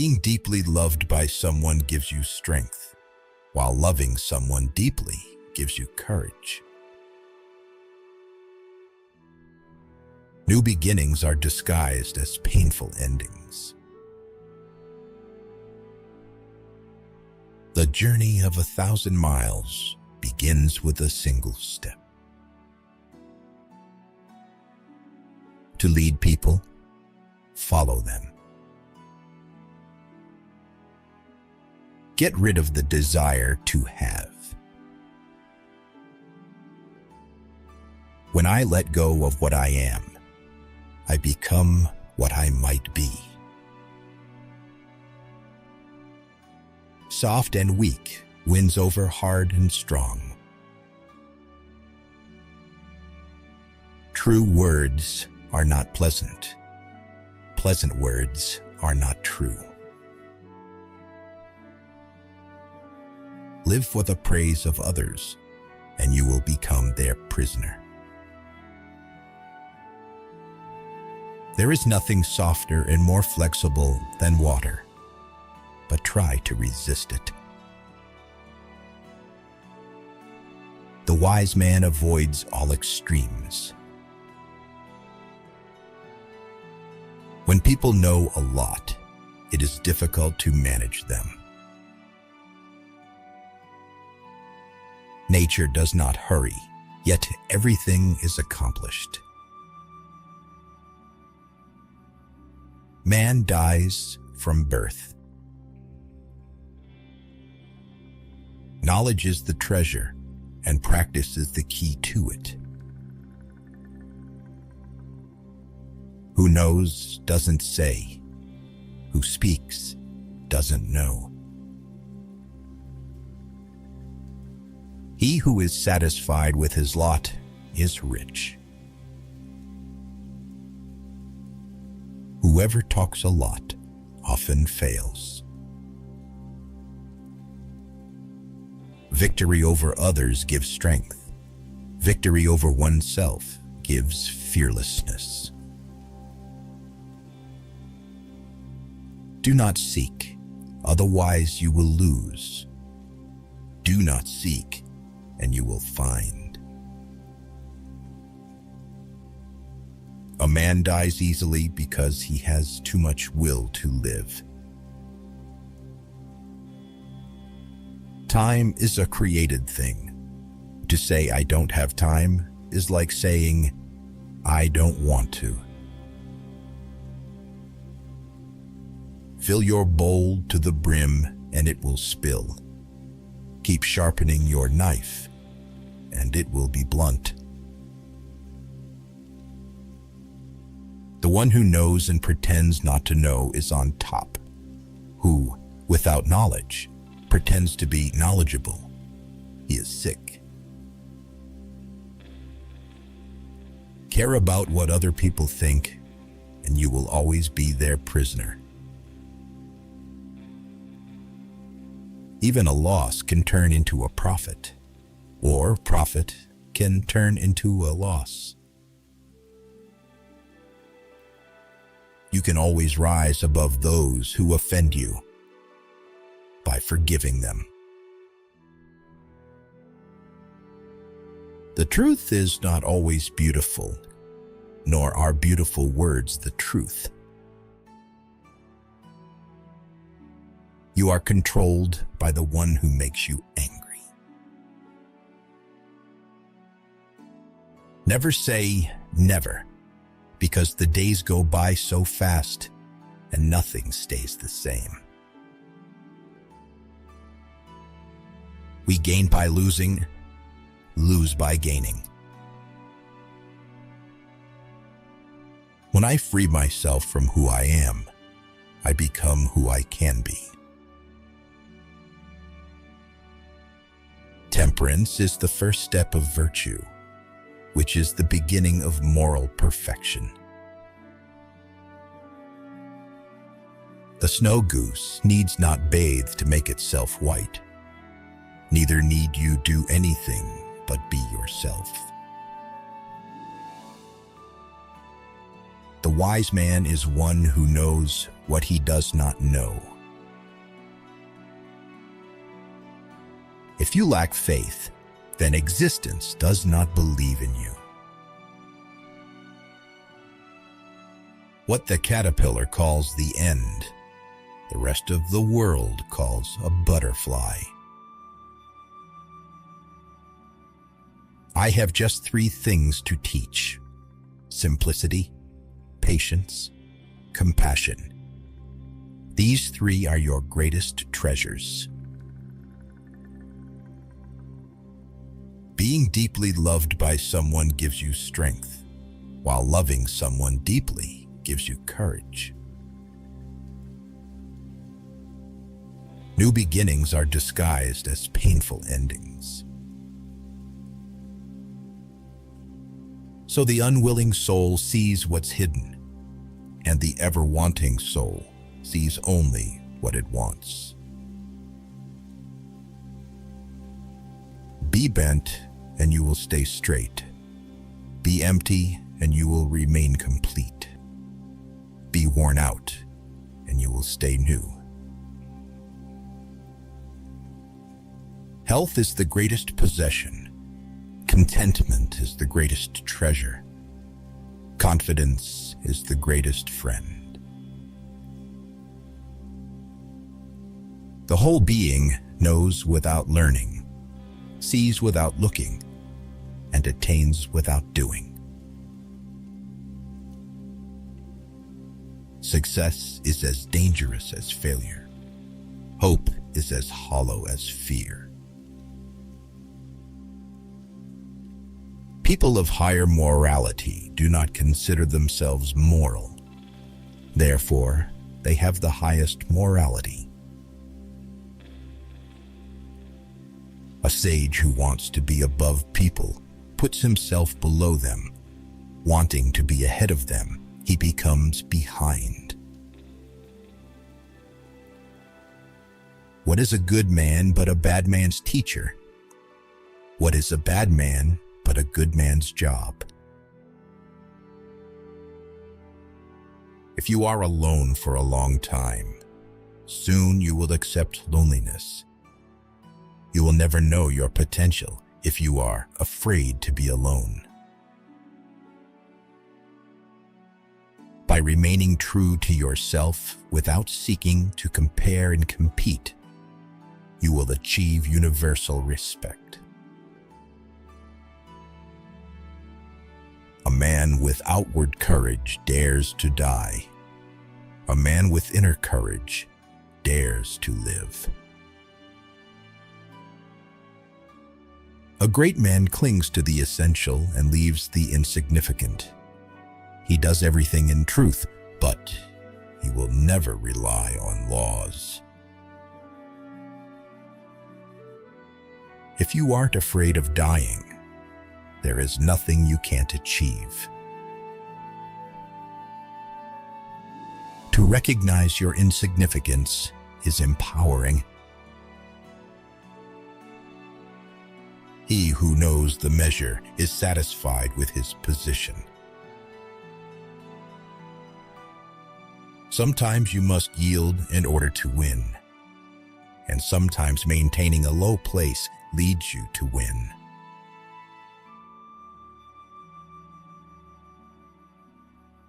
Being deeply loved by someone gives you strength, while loving someone deeply gives you courage. New beginnings are disguised as painful endings. The journey of 1,000 miles begins with a single step. To lead people, follow them. Get rid of the desire to have. When I let go of what I am, I become what I might be. Soft and weak wins over hard and strong. True words are not pleasant. Pleasant words are not true. Live for the praise of others, and you will become their prisoner. There is nothing softer and more flexible than water, but try to resist it. The wise man avoids all extremes. When people know a lot, it is difficult to manage them. Nature does not hurry, yet everything is accomplished. Man dies from birth. Knowledge is the treasure, and practice is the key to it. Who knows doesn't say. Who speaks doesn't know. He who is satisfied with his lot is rich. Whoever talks a lot often fails. Victory over others gives strength. Victory over oneself gives fearlessness. Do not seek, otherwise you will lose. Do not seek, and you will find. A man dies easily because he has too much will to live. Time is a created thing. To say I don't have time is like saying I don't want to. Fill your bowl to the brim and it will spill. Keep sharpening your knife and it will be blunt. The one who knows and pretends not to know is on top. Who, without knowledge, pretends to be knowledgeable, he is sick. Care about what other people think, and you will always be their prisoner. Even a loss can turn into a profit, or profit can turn into a loss. You can always rise above those who offend you by forgiving them. The truth is not always beautiful, nor are beautiful words the truth. You are controlled by the one who makes you angry. Never say never, because the days go by so fast and nothing stays the same. We gain by losing, lose by gaining. When I free myself from who I am, I become who I can be. Temperance is the first step of virtue, which is the beginning of moral perfection. The snow goose needs not bathe to make itself white. Neither need you do anything but be yourself. The wise man is one who knows what he does not know If you lack faith, then existence does not believe in you. What the caterpillar calls the end, the rest of the world calls a butterfly. I have just 3 things to teach: simplicity, patience, compassion. These 3 are your greatest treasures. Being deeply loved by someone gives you strength, while loving someone deeply gives you courage. New beginnings are disguised as painful endings. So the unwilling soul sees what's hidden, and the ever-wanting soul sees only what it wants. Be bent, and you will stay straight. Be empty, and you will remain complete. Be worn out, and you will stay new. Health is the greatest possession. Contentment is the greatest treasure. Confidence is the greatest friend. The whole being knows without learning, sees without looking, and attains without doing. Success is as dangerous as failure. Hope is as hollow as fear. People of higher morality do not consider themselves moral. Therefore, they have the highest morality. A sage who wants to be above people puts himself below them. Wanting to be ahead of them, he becomes behind. What is a good man but a bad man's teacher? What is a bad man but a good man's job? If you are alone for a long time, soon you will accept loneliness. You will never know your potential if you are afraid to be alone. By remaining true to yourself without seeking to compare and compete, you will achieve universal respect. A man with outward courage dares to die. A man with inner courage dares to live. A great man clings to the essential and leaves the insignificant. He does everything in truth, but he will never rely on laws. If you aren't afraid of dying, there is nothing you can't achieve. To recognize your insignificance is empowering. He who knows the measure is satisfied with his position. Sometimes you must yield in order to win, and sometimes maintaining a low place leads you to win.